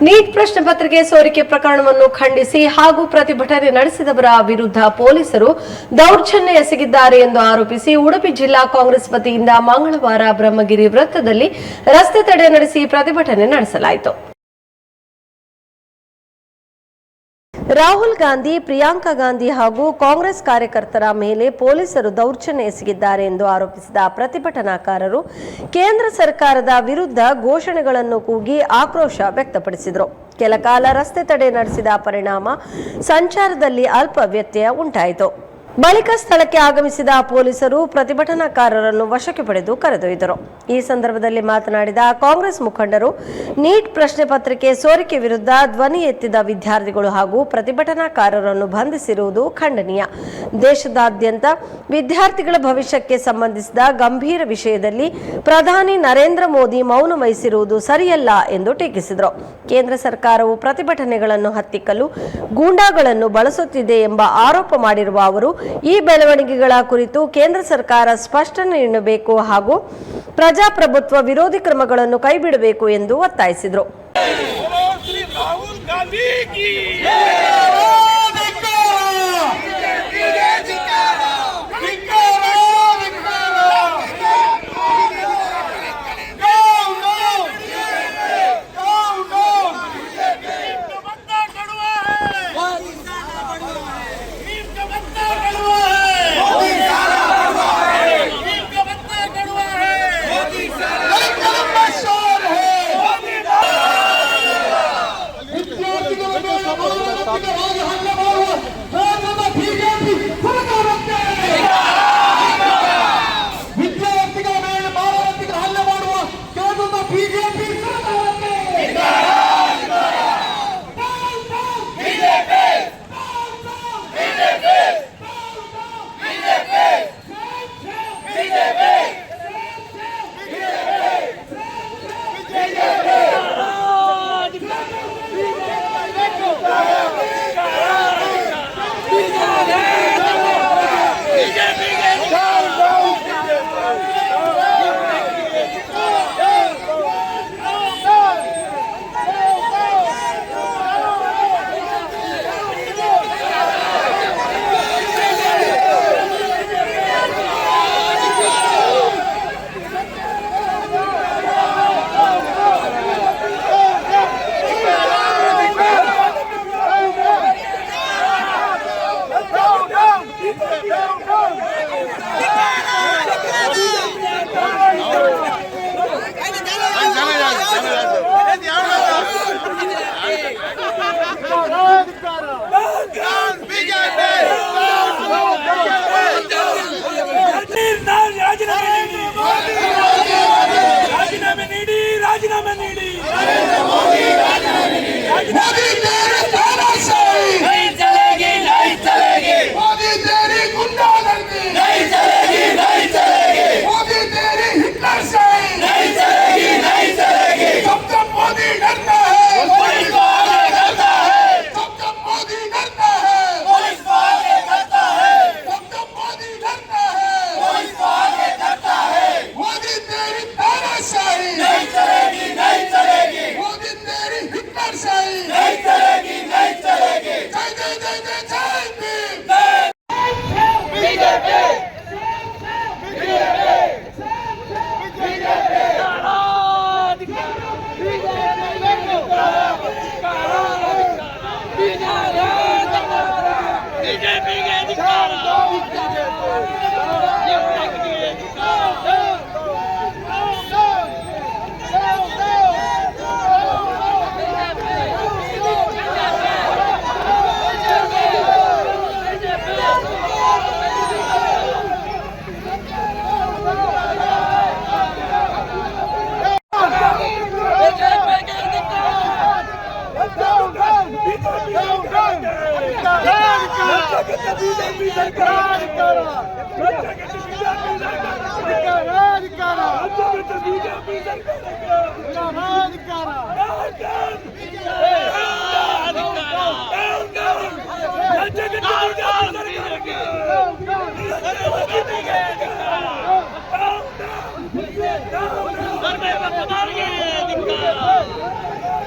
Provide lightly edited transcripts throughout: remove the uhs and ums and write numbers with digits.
Neat ಪ್ರಶ್ನೆ ಪತ್ರಿಕೆ ಸೋರಿಕೆ ಪ್ರಕರಣವನ್ನು ಖಂಡಿಸಿ ಹಾಗೂ ಪ್ರತಿಭಟನೆ ನಡೆಸಿದವರ ವಿರುದ್ಧ ಪೊಲೀಸರು ದೌರ್ಜನ್ಯ ಎಸಗಿದ್ದಾರೆ ಎಂದು ಆರೋಪಿಸಿ ಉಡುಪಿ ಜಿಲ್ಲಾ ಕಾಂಗ್ರೆಸ್ ವತಿಯಿಂದ ಮಂಗಳವಾರ ಬ್ರಹ್ಮಗಿರಿ ವೃತ್ತದಲ್ಲಿ ರಸ್ತೆ ತಡೆ ನಡೆಸಿ ಪ್ರತಿಭಟನೆ ನಡೆಸಲಾಯಿತು. ರಾಹುಲ್ ಗಾಂಧಿ, ಪ್ರಿಯಾಂಕಾ ಗಾಂಧಿ ಹಾಗೂ ಕಾಂಗ್ರೆಸ್ ಕಾರ್ಯಕರ್ತರ ಮೇಲೆ ಪೊಲೀಸರು ದೌರ್ಜನ್ಯ ಎಸಗಿದ್ದಾರೆ ಎಂದು ಆರೋಪಿಸಿದ ಪ್ರತಿಭಟನಾಕಾರರು ಕೇಂದ್ರ ಸರ್ಕಾರದ ವಿರುದ್ಧ ಘೋಷಣೆಗಳನ್ನು ಕೂಗಿ ಆಕ್ರೋಶ ವ್ಯಕ್ತಪಡಿಸಿದರು. ಕೆಲಕಾಲ ರಸ್ತೆ ತಡೆ ನಡೆಸಿದ ಪರಿಣಾಮ ಸಂಚಾರದಲ್ಲಿ ಅಲ್ಪ ವ್ಯತ್ಯಯ ಉಂಟಾಯಿತು. ಬಳಿಕ ಸ್ಥಳಕ್ಕೆ ಆಗಮಿಸಿದ ಪೊಲೀಸರು ಪ್ರತಿಭಟನಾಕಾರರನ್ನು ವಶಕ್ಕೆ ಪಡೆದು ಕರೆದೊಯ್ದರು. ಈ ಸಂದರ್ಭದಲ್ಲಿ ಮಾತನಾಡಿದ ಕಾಂಗ್ರೆಸ್ ಮುಖಂಡರು, ನೀಟ್ ಪ್ರಶ್ನೆ ಪತ್ರಿಕೆ ಸೋರಿಕೆ ವಿರುದ್ಧ ಧ್ವನಿ ಎತ್ತಿದ ವಿದ್ಯಾರ್ಥಿಗಳು ಹಾಗೂ ಪ್ರತಿಭಟನಾಕಾರರನ್ನು ಬಂಧಿಸಿರುವುದು ಖಂಡನೀಯ. ದೇಶದಾದ್ಯಂತ ವಿದ್ಯಾರ್ಥಿಗಳ ಭವಿಷ್ಯಕ್ಕೆ ಸಂಬಂಧಿಸಿದ ಗಂಭೀರ ವಿಷಯದಲ್ಲಿ ಪ್ರಧಾನಿ ನರೇಂದ್ರ ಮೋದಿ ಮೌನ ವಹಿಸಿರುವುದು ಸರಿಯಲ್ಲ ಎಂದು ಟೀಕಿಸಿದರು. ಕೇಂದ್ರ ಸರ್ಕಾರವು ಪ್ರತಿಭಟನೆಗಳನ್ನು ಹತ್ತಿಕ್ಕಲು ಗೂಂಡಾಗಳನ್ನು ಬಳಸುತ್ತಿದೆ ಎಂಬ ಆರೋಪ ಮಾಡಿರುವ ಅವರು, ಈ ಬೆಳವಣಿಗೆಗಳ ಕುರಿತು ಕೇಂದ್ರ ಸರ್ಕಾರ ಸ್ಪಷ್ಟನೆ ನೀಡಬೇಕು ಹಾಗೂ ಪ್ರಜಾಪ್ರಭುತ್ವ ವಿರೋಧಿ ಕ್ರಮಗಳನ್ನು ಕೈಬಿಡಬೇಕು ಎಂದು ಒತ್ತಾಯಿಸಿದರು.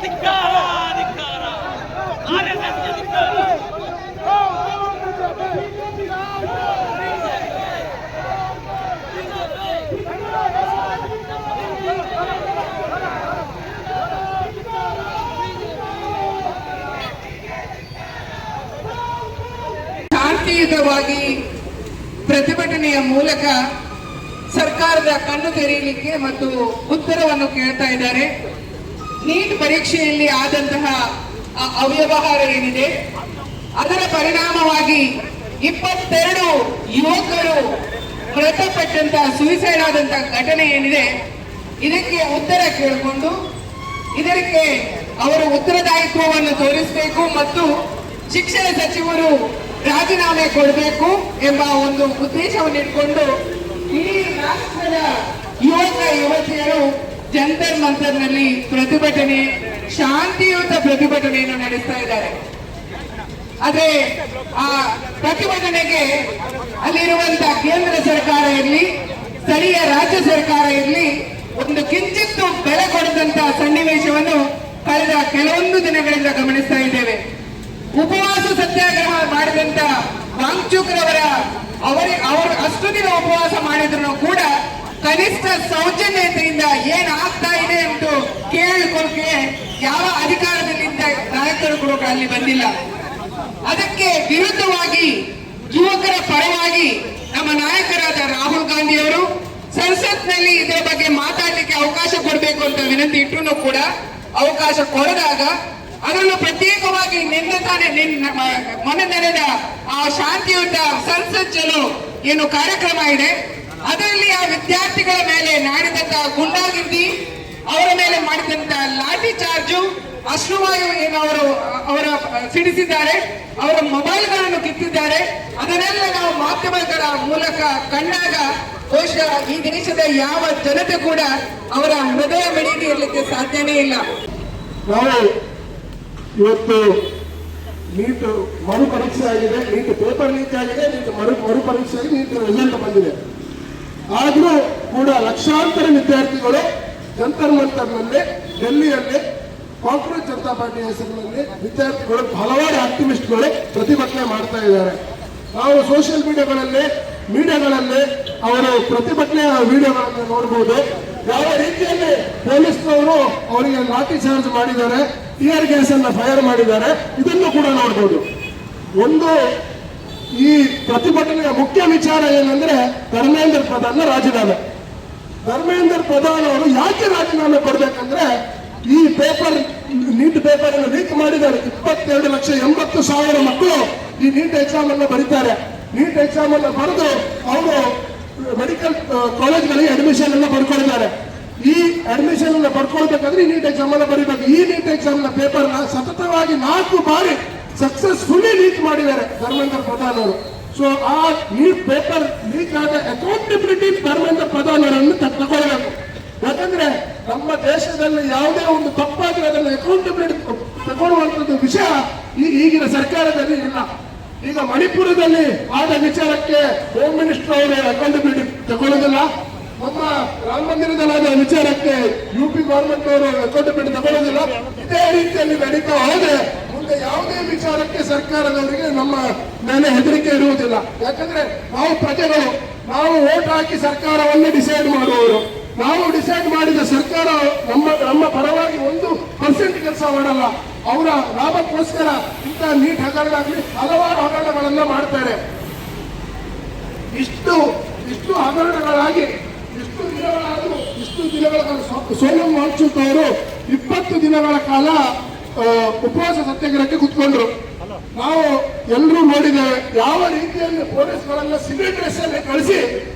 ಧಿಕ್ಕಾರ ಶಾಂತಿಯುತವಾಗಿ ಪ್ರತಿಭಟನೆಯ ಮೂಲಕ ಸರ್ಕಾರದ ಕಣ್ಣು ತೆರೆಯಲಿಕ್ಕೆ ಮತ್ತು ಉತ್ತರವನ್ನು ಕೇಳ್ತಾ ಇದ್ದಾರೆ. ನೀಟ್ ಪರೀಕ್ಷೆಯಲ್ಲಿ ಆದಂತಹ ಅವ್ಯವಹಾರ ಏನಿದೆ ಅದರ ಪರಿಣಾಮವಾಗಿ 22 ಯುವಕರು ಮೃತಪಟ್ಟಂತಹ ಸೂಸೈಡ್ ಆದಂತಹ ಘಟನೆ ಏನಿದೆ ಇದಕ್ಕೆ ಉತ್ತರ ಕೇಳಿಕೊಂಡು ಇದಕ್ಕೆ ಅವರು ಉತ್ತರದಾಯಿತ್ವವನ್ನು ತೋರಿಸಬೇಕು ಮತ್ತು ಶಿಕ್ಷಣ ಸಚಿವರು ರಾಜೀನಾಮೆ ಕೊಡಬೇಕು ಎಂಬ ಒಂದು ಉದ್ದೇಶವನ್ನು ಇಟ್ಕೊಂಡು ಇಡೀ ರಾಷ್ಟ್ರದ ಯುವಕ ಯುವತಿಯರು ಜಂತರ್ ಮಂತರ್ನಲ್ಲಿ ಪ್ರತಿಭಟನೆ, ಶಾಂತಿಯುತ ಪ್ರತಿಭಟನೆಯನ್ನು ನಡೆಸ್ತಾ ಇದ್ದಾರೆ. ಆದ್ರೆ ಆ ಪ್ರತಿಭಟನೆಗೆ ಅಲ್ಲಿರುವಂತಹ ಕೇಂದ್ರ ಸರ್ಕಾರ ಇರಲಿ, ಸ್ಥಳೀಯ ರಾಜ್ಯ ಸರ್ಕಾರ ಇರಲಿ, ಒಂದು ಕಿಂಚಿತ್ತು ಬೆಲೆ ಕೊಡದಂತಹ ಸನ್ನಿವೇಶವನ್ನು ಕಳೆದ ಕೆಲವೊಂದು ದಿನಗಳಿಂದ ಗಮನಿಸ್ತಾ ಇದ್ದೇವೆ. ಉಪವಾಸ ಸತ್ಯಾಗ್ರಹ ಮಾಡಿದಂತ ವಾಂಗ್ಚುಕ್ರವರ ಅವರು ಅಷ್ಟು ದಿನ ಉಪವಾಸ ಮಾಡಿದ್ರು ಕೂಡ ಕನಿಷ್ಠ ಸೌಜನ್ಯತೆಯಿಂದ ಏನಾಗ್ತಾ ಇದೆ ಎಂದು ಕೇಳಿಕೊಳ್ಳಕ್ಕೆ ಯಾವ ಅಧಿಕಾರದಲ್ಲಿದ್ದ ನಾಯಕರು ಕೂಡ ಅಲ್ಲಿ ಬಂದಿಲ್ಲ. ಅದಕ್ಕೆ ವಿರುದ್ಧವಾಗಿ ಯುವಕರ ಪರವಾಗಿ ನಮ್ಮ ನಾಯಕರಾದ ರಾಹುಲ್ ಗಾಂಧಿ ಅವರು ಸಂಸತ್ನಲ್ಲಿ ಇದರ ಬಗ್ಗೆ ಮಾತಾಡಲಿಕ್ಕೆ ಅವಕಾಶ ಕೊಡಬೇಕು ಅಂತ ವಿನಂತಿ ಇಟ್ಟರು ಕೂಡ ಅವಕಾಶ ಕೊಡದಾಗ ಅದನ್ನು ಪ್ರತ್ಯೇಕವಾಗಿ ಮೊನ್ನೆ ನಡೆದ ಆ ಶಾಂತಿಯುತ ಸಂಸತ್ ಚಲೋ ಏನು ಕಾರ್ಯಕ್ರಮ ಇದೆ ಅದರಲ್ಲಿ ಆ ವಿದ್ಯಾರ್ಥಿಗಳ ಮೇಲೆ ಮಾಡಿದಂತಹ ಗುಂಡಾಗಿರ್ದಿ, ಅವರ ಮೇಲೆ ಮಾಡಿದಂತ ಲಾಠಿ ಚಾರ್ಜು, ಅಶ್ರುವಾಯು ಏನು ಅವರ ಸಿಡಿಸಿದ್ದಾರೆ, ಅವರ ಮೊಬೈಲ್ಗಳನ್ನು ಕಿತ್ತಿದ್ದಾರೆ. ಅದನ್ನೆಲ್ಲ ನಾವು ಮಾಧ್ಯಮಗಳ ಮೂಲಕ ಕಂಡಾಗ ಬಹುಶಃ ಈ ದೇಶದ ಯಾವ ಜನತೆ ಕೂಡ ಅವರ ಹೃದಯ ಮಿಡಿಗೆ ಇರಲಿಕ್ಕೆ ಸಾಧ್ಯನೇ ಇಲ್ಲ. ನಾವು ಇವತ್ತು ನೀಟ್ ಮರುಪರೀಕ್ಷೆ ಆಗಿದೆ, ನೀಟ್ ಪೇಪರ್ ಲೀಕ್ ಆಗಿದೆ, ನೀಟ್ ಮರುಪರೀಕ್ಷೆ ಆಗಿ ನೀಟ್ ರಿಸಲ್ಟ್ ಬಂದಿದೆ. ಆದರೂ ಕೂಡ ಲಕ್ಷಾಂತರ ವಿದ್ಯಾರ್ಥಿಗಳು ಜಂತರ್ ಮಂತರ್ನಲ್ಲಿ ಡೆಲ್ಲಿಯಲ್ಲಿ ಕಾಂಗ್ರೆಸ್ ಜನತಾ ಪಾರ್ಟಿ ಹೆಸರಿನಲ್ಲಿ ವಿದ್ಯಾರ್ಥಿಗಳು ಹಲವಾರು ಆಕ್ಟಿವಿಸ್ಟ್ಗಳು ಪ್ರತಿಭಟನೆ ಮಾಡ್ತಾ ಇದ್ದಾರೆ. ನಾವು ಸೋಷಿಯಲ್ ಮೀಡಿಯಾಗಳಲ್ಲಿ ಅವರು ಪ್ರತಿಭಟನೆಯ ವಿಡಿಯೋಗಳನ್ನು ನೋಡಬಹುದು. ಯಾವ ರೀತಿಯಲ್ಲಿ ಪೊಲೀಸ್ನವರು ಅವರಿಗೆ ಲಾಠಿ ಚಾರ್ಜ್ ಮಾಡಿದ್ದಾರೆ, ಟಿಯರ್ ಗ್ಯಾಸ್ ಅನ್ನ ಫೈರ್ ಮಾಡಿದ್ದಾರೆ, ಇದನ್ನು ಕೂಡ ನೋಡಬಹುದು. ಒಂದು ಈ ಪ್ರತಿಭಟನೆಯ ಮುಖ್ಯ ವಿಚಾರ ಏನಂದ್ರೆ ಧರ್ಮೇಂದ್ರ ಪ್ರಧಾನ್ ರಾಜೀನಾಮೆ. ಧರ್ಮೇಂದ್ರ ಪ್ರಧಾನ್ ಅವರು ಯಾಕೆ ರಾಜೀನಾಮೆ ಕೊಡ್ಬೇಕಂದ್ರೆ ಈ ನೀಟ್ ಪೇಪರ್ ಅನ್ನು ಲೀಕ್ ಮಾಡಿದ್ದಾರೆ. 22,80,000 ಮಕ್ಕಳು ಈ ನೀಟ್ ಎಕ್ಸಾಮ್ ಅನ್ನು ಬರೀತಾರೆ. ನೀಟ್ ಎಕ್ಸಾಮ್ ಅನ್ನು ಬರೆದು ಅವರು ಮೆಡಿಕಲ್ ಕಾಲೇಜ್ಗಳಿಗೆ ಅಡ್ಮಿಷನ್ ಅನ್ನು ಪಡ್ಕೊಂಡಿದ್ದಾರೆ. ಈ ಅಡ್ಮಿಷನ್ ಅನ್ನು ಪಡ್ಕೊಳ್ಬೇಕಾದ್ರೆ ಈ ನೀಟ್ ಎಕ್ಸಾಮ್ ಅನ್ನು ಬರೀಬೇಕು. ಈ ನೀಟ್ ಎಕ್ಸಾಮ್ ನ ಪೇಪರ್ ನ ಸತತವಾಗಿ 4 ಬಾರಿ ಸಕ್ಸಸ್ಫುಲಿ ಲೀಕ್ ಮಾಡಿದ್ದಾರೆ ಧರ್ಮೇಂದ್ರ ಪ್ರಧಾನ್ ಅವರು. ಸೊ ಆ ನೀಟ್ ಪೇಪರ್ ಲೀಕ್ ಆದ ಅಕೌಂಟಬಿಲಿಟಿ ಧರ್ಮೇಂದ್ರ ಪ್ರಧಾನ್ ಅವರನ್ನು ತಗೊಳ್ಬೇಕು. ಯಾಕಂದ್ರೆ ನಮ್ಮ ದೇಶದಲ್ಲಿ ಯಾವುದೇ ಒಂದು ತಪ್ಪಾದ್ರೆ ಅದನ್ನು ಅಕೌಂಟಬಿಲಿಟಿ ತಗೊಳ್ಳುವಂತದ್ದು ವಿಷಯ ಈಗಿನ ಸರ್ಕಾರದಲ್ಲಿ ಇಲ್ಲ. ಈಗ ಮಣಿಪುರದಲ್ಲಿ ಆದ ವಿಚಾರಕ್ಕೆ ಹೋಮ್ ಮಿನಿಸ್ಟರ್ ಅವರು ಅಕೌಂಟಬಿಲಿಟಿ ತಗೊಳ್ಳೋದಿಲ್ಲ. ನಮ್ಮ ರಾಮ ಮಂದಿರದಲ್ಲಾದ ವಿಚಾರಕ್ಕೆ ಯುಪಿ ಗವರ್ಮೆಂಟ್ ಅವರು ಅಕೌಂಟಬಿಲಿಟಿ ತಗೊಳ್ಳೋದಿಲ್ಲ. ಇದೇ ರೀತಿಯಲ್ಲಿ ನಡೀತಾ ಹೋದ್ರೆ ಮುಂದೆ ಯಾವುದೇ ವಿಚಾರಕ್ಕೆ ಸರ್ಕಾರದವರಿಗೆ ನಮ್ಮ ಮೇಲೆ ಹೆದರಿಕೆ ಇರುವುದಿಲ್ಲ. ಯಾಕಂದ್ರೆ ನಾವು ಪ್ರಜೆಗಳು, ನಾವು ವೋಟ್ ಹಾಕಿ ಸರ್ಕಾರವನ್ನೇ ಡಿಸೈಡ್ ಮಾಡುವವರು. ನಾವು ಡಿಸೈಡ್ ಮಾಡಿದ ಸರ್ಕಾರ ನಮ್ಮ ಪರವಾಗಿ 1% ಕೆಲಸ ಮಾಡಲ್ಲ. ಅವರ ಲಾಭಕ್ಕೋಸ್ಕರ ಇಂಥ ನೀಟ್ ಹಗರಣಾಗಲಿ ಹಲವಾರು ಹಗರಣಗಳನ್ನ ಮಾಡ್ತಾರೆ. ಇಷ್ಟು ಹಗರಣಗಳಾಗಿ ಇಷ್ಟು ದಿನಗಳ ಸೋನಂ ವಾಂಗ್ಚುಕ್ ಅವರು 20 ದಿನಗಳ ಕಾಲ ಉಪವಾಸ ಸತ್ಯಾಗ್ರಹಕ್ಕೆ ಕುತ್ಕೊಂಡ್ರು. ನಾವು ಎಲ್ಲರೂ ನೋಡಿದ್ದೇವೆ ಯಾವ ರೀತಿಯಲ್ಲಿ ಪೊಲೀಸ್ಗಳನ್ನ ಸಿವಿಲ್ ಡ್ರೆಸ್ ಅಲ್ಲಿ ಕಳಿಸಿ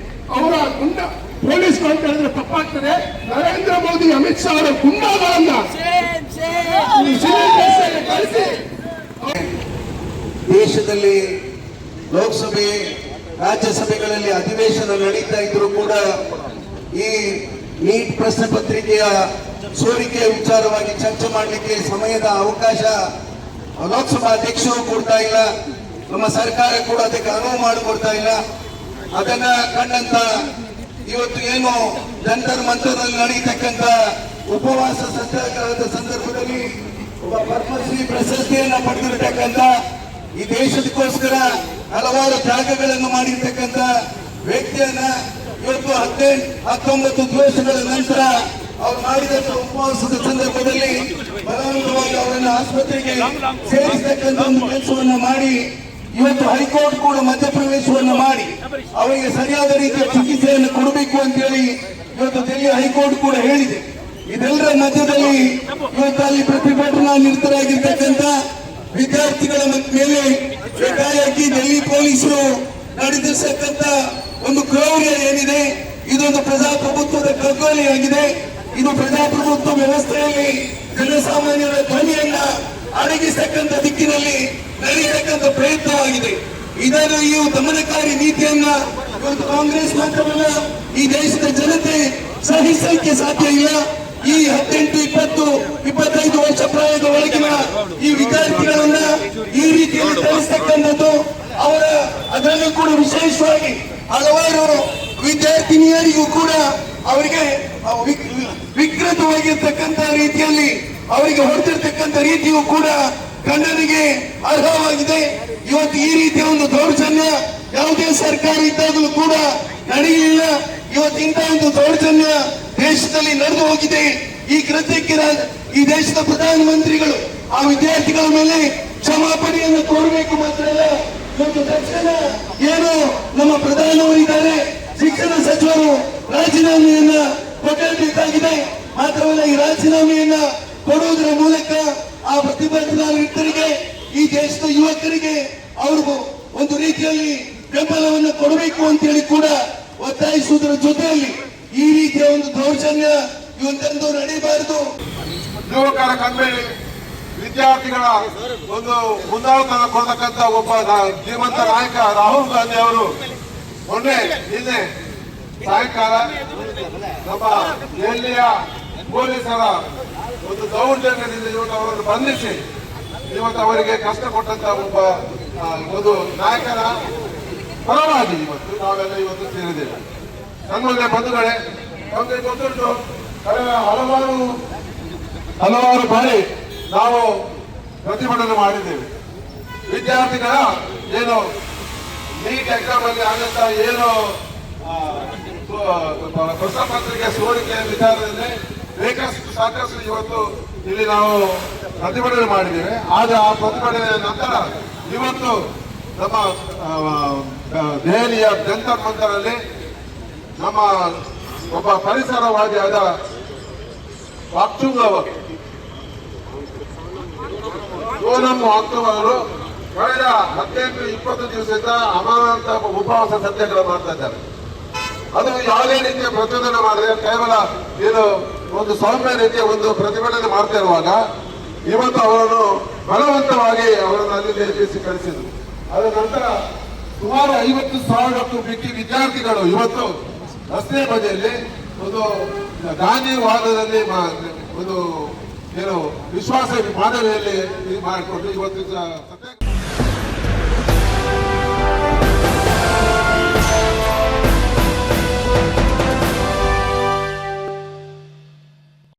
ಅವರ ಪೊಲೀಸ್ಗಳು ಅಂತ ಹೇಳಿದ್ರೆ ತಪ್ಪಾಗ್ತದೆ. ನರೇಂದ್ರ ಮೋದಿ, ಅಮಿತ್ ಶಾ ಅವರ ಗುಂಡಾಗಳನ್ನ ಸಿವಿಲ್ ಡ್ರೆಸ್ ಅಲ್ಲಿ ಕಳಿಸಿ ದೇಶದಲ್ಲಿ ಲೋಕಸಭೆ ರಾಜ್ಯಸಭೆಗಳಲ್ಲಿ ಅಧಿವೇಶನ ನಡೀತಾ ಇದ್ರು ಕೂಡ ಈ ನೀಟ್ ಪ್ರಶ್ನೆ ಪತ್ರಿಕೆಯ ಸೋರಿಕೆಯ ವಿಚಾರವಾಗಿ ಚರ್ಚೆ ಮಾಡಲಿಕ್ಕೆ ಸಮಯದ ಅವಕಾಶ ಲೋಕಸಭಾ ಅಧ್ಯಕ್ಷರು ಕೊಡ್ತಾ ಇಲ್ಲ, ನಮ್ಮ ಸರ್ಕಾರ ಕೂಡ ಅದಕ್ಕೆ ಅನುವು ಮಾಡಿಕೊಡ್ತಾ ಇಲ್ಲ. ಅದನ್ನ ಕಂಡಂತ ಇವತ್ತು ಏನು ಜಂತರ್ ಮಂತರ್ನಲ್ಲಿ ನಡೀತಕ್ಕಂಥ ಉಪವಾಸ ಸತ್ಯಾಗ್ರಹದ ಸಂದರ್ಭದಲ್ಲಿ ಒಬ್ಬ ಪದ್ಮಶ್ರೀ ಪ್ರಶಸ್ತಿಯನ್ನ ಪಡೆದಿರತಕ್ಕಂಥ ಈ ದೇಶದಕ್ಕೋಸ್ಕರ ಹಲವಾರು ತ್ಯಾಗಗಳನ್ನು ಮಾಡಿರ್ತಕ್ಕಂಥ ವ್ಯಕ್ತಿಯನ್ನ ಇವತ್ತು 19 ದಿವಸಗಳ ನಂತರ ಅವ್ರು ಮಾಡಿದಂತ ಉಪವಾಸದ ಸಂದರ್ಭದಲ್ಲಿ ಬಲವಂತವಾಗಿ ಅವರನ್ನು ಆಸ್ಪತ್ರೆಗೆ ಸೇರಿಸತಕ್ಕಂಥ ಒಂದು ಕೆಲಸವನ್ನ ಮಾಡಿ ಇವತ್ತು ಹೈಕೋರ್ಟ್ ಕೂಡ ಮಧ್ಯಪ್ರವೇಶವನ್ನು ಮಾಡಿ ಅವರಿಗೆ ಸರಿಯಾದ ರೀತಿಯ ಚಿಕಿತ್ಸೆಯನ್ನು ಕೊಡಬೇಕು ಅಂತ ಹೇಳಿ ಇವತ್ತು ದೆಹಲಿ ಹೈಕೋರ್ಟ್ ಕೂಡ ಹೇಳಿದೆ. ಇದೆಲ್ಲರ ಮಧ್ಯದಲ್ಲಿ ಇವತ್ತು ಅಲ್ಲಿ ಪ್ರತಿಭಟನಾ ನಿರತರಾಗಿರ್ತಕ್ಕಂಥ ವಿದ್ಯಾರ್ಥಿಗಳ ಮೇಲೆ ಏಕಾಏಕಿ ದೆಹಲಿ ಪೊಲೀಸರು ನಡೆದಿರ್ತಕ್ಕಂಥ ಒಂದು ಕ್ರೌರ್ಯ ಏನಿದೆ, ಇದೊಂದು ಪ್ರಜಾಪ್ರಭುತ್ವದ ಕಗ್ಗೊಲೆಯಾಗಿದೆ. ಇದು ಪ್ರಜಾಪ್ರಭುತ್ವ ವ್ಯವಸ್ಥೆಯಲ್ಲಿ ಜನಸಾಮಾನ್ಯರ ಧ್ವನಿಯನ್ನ ಅಡಗಿಸತಕ್ಕಂಥ ದಿಕ್ಕಿನಲ್ಲಿ ನಡೆಯತಕ್ಕಂಥ ಪ್ರಯತ್ನವಾಗಿದೆ. ಇದರ ಈ ದಮನಕಾರಿ ನೀತಿಯನ್ನ ಇವತ್ತು ಕಾಂಗ್ರೆಸ್ ಮಾತ್ರವಲ್ಲ, ಈ ದೇಶದ ಜನತೆ ಸಹಿಸಲಿಕ್ಕೆ ಸಾಧ್ಯ ಇಲ್ಲ. ಈ 18, 20, 25 ವರ್ಷ ಪ್ರಾಯದ ಒಳಗಿನ ಈ ವಿದ್ಯಾರ್ಥಿಗಳನ್ನ ಈ ರೀತಿಯಲ್ಲಿ ಕಳಿಸ್ತಕ್ಕಂಥದ್ದು ಅವರ ಅದರಲ್ಲೂ ಕೂಡ ವಿಶೇಷವಾಗಿ ಹಲವಾರು ವಿದ್ಯಾರ್ಥಿನಿಯರಿಗೂ ಕೂಡ ಅವರಿಗೆ ವಿಕೃತವಾಗಿರ್ತಕ್ಕಂಥ ರೀತಿಯಲ್ಲಿ ಅವರಿಗೆ ಹೊಡೆದಿರ್ತಕ್ಕಂಥ ರೀತಿಯೂ ಕೂಡ ಖಂಡನೆಗೆ ಅರ್ಹವಾಗಿದೆ. ಇವತ್ತು ಈ ರೀತಿಯ ಒಂದು ದೌರ್ಜನ್ಯ ಯಾವುದೇ ಸರ್ಕಾರ ಇದ್ದಾಗಲೂ ಕೂಡ ನಡೆಯಲಿಲ್ಲ. ಇವತ್ತು ಇಂತಹ ಒಂದು ದೌರ್ಜನ್ಯ ದೇಶದಲ್ಲಿ ನಡೆದು ಹೋಗಿದೆ. ಈ ಕೃತ್ಯಕ್ಕೆ ಈ ದೇಶದ ಪ್ರಧಾನಮಂತ್ರಿಗಳು ಆ ವಿದ್ಯಾರ್ಥಿಗಳ ಮೇಲೆ ಕ್ಷಮಾಪಣೆಯನ್ನು ಕೋರಬೇಕು. ಮಾತ್ರ ಅಲ್ಲ, ಇವತ್ತು ತಕ್ಷಣ ಏನು ನಮ್ಮ ಪ್ರಧಾನಮಂತ್ರಿಗಳಿದ್ದಾರೆ, ಶಿಕ್ಷಣ ಸಚಿವರು ರಾಜೀನಾಮೆಯನ್ನ ಕೊಡಬೇಕಾಗಿದೆ. ಮಾತ್ರವಲ್ಲ, ಈ ರಾಜೀನಾಮೆಯನ್ನ ಕೊಡುವುದರ ಮೂಲಕ ಆ ಪ್ರತಿಭಟನಾರರಿಗೆ, ಈ ದೇಶದ ಯುವಕರಿಗೆ ಅವ್ರಿಗೂ ಒಂದು ರೀತಿಯಲ್ಲಿ ಬೆಂಬಲವನ್ನು ಕೊಡಬೇಕು ಅಂತ ಹೇಳಿ ಕೂಡ ಒತ್ತಾಯಿಸುವುದರ ಜೊತೆಯಲ್ಲಿ ಈ ರೀತಿಯ ಒಂದು ದೌರ್ಜನ್ಯ ಇವತ್ತೆಂದು ನಡೆಯಬಾರದು. ಯುವಕರ ಕಣ್ಮೇಲೆ ವಿದ್ಯಾರ್ಥಿಗಳ ಒಂದು ಮುಂದಾಳತನ ಕೊಡತಕ್ಕಂತ ಒಬ್ಬ ಧೀಮಂತ ನಾಯಕ ರಾಹುಲ್ ಗಾಂಧಿ ಅವರು ನಿನ್ನೆ ಸಾಯಂಕಾಲ ನಮ್ಮ ದೆಹಲಿಯ ಪೊಲೀಸರ ಒಂದು ದೌರ್ಜನ್ಯದಿಂದ ಇವತ್ತು ಅವರನ್ನು ಬಂಧಿಸಿ ಇವತ್ತು ಅವರಿಗೆ ಕಷ್ಟ ಕೊಟ್ಟಂತ ಒಬ್ಬ ಒಂದು ನಾಯಕರ ಪರವಾಗಿ ಇವತ್ತು ನಾವೆಲ್ಲ ಇವತ್ತು ಸೇರಿದ್ದೇವೆ. ನನ್ನೊಳ್ಳೆ ಬಂಧುಗಳೇ, ನಮಗೆ ಗೊತ್ತುಂಟು, ಕಳೆದ ಹಲವಾರು ಬಾರಿ ನಾವು ಪ್ರತಿಭಟನೆ ಮಾಡಿದ್ದೇವೆ. ವಿದ್ಯಾರ್ಥಿಗಳ ಏನು ನೀಟ್ ಎಕ್ಸಾಮ್ ಅಲ್ಲಿ ಆದಂತ ಏನು ಪ್ರಶ್ನೆ ಪತ್ರಿಕೆ ಸೋರಿಕೆ ವಿಚಾರದಲ್ಲಿ ಸಾಕಷ್ಟು ಇವತ್ತು ಇಲ್ಲಿ ನಾವು ಪ್ರತಿಭಟನೆ ಮಾಡಿದ್ದೇವೆ. ಆದ್ರೆ ಆ ಪ್ರತಿಭಟನೆಯ ನಂತರ ಇವತ್ತು ನಮ್ಮ ದೆಹಲಿಯ ಜಂತರ್ ಮಂತರಲ್ಲಿ ನಮ್ಮ ಒಬ್ಬ ಪರಿಸರವಾದಿಯಾದ ವಾಕ್ಚುಂಗ್ ಅವರು ಸೋನಂ ವಾಕ್ಚುಂಗ್ ಅವರು ಕಳೆದ 18-20 ದಿವಸದಿಂದ ಅಮಾನತ ಉಪವಾಸ ಸತ್ಯಾಗ್ರಹ ಮಾಡ್ತಾ ಇದ್ದಾರೆ. ಅದು ಯಾವುದೇ ರೀತಿಯ ಪ್ರಚೋದನೆ ಮಾಡಿದ್ರೆ ಕೇವಲ ಏನು ಒಂದು ಸೌಮ್ಯ ರೀತಿಯ ಒಂದು ಪ್ರತಿಭಟನೆ ಮಾಡ್ತಾ ಇರುವಾಗ ಇವತ್ತು ಅವರನ್ನು ಬಲವಂತವಾಗಿ ಅವರನ್ನು ಅಲ್ಲಿ ಕಳಿಸಿದ್ರು. ಅದರ ನಂತರ ಸುಮಾರು 50,000ಕ್ಕೂ ಮಿಕ್ಕಿ ವಿದ್ಯಾರ್ಥಿಗಳು ಇವತ್ತು ರಸ್ತೆ ಬದಿಯಲ್ಲಿ ಒಂದು ಗಾಂಧಿವಾದದಲ್ಲಿ ಒಂದು ಏನು ವಿಶ್ವಾಸ ಮಾದರಿಯಲ್ಲಿ ಮಾಡಿಕೊಂಡು ಇವತ್ತು ಸತ್ಯಾಗ್ರಹ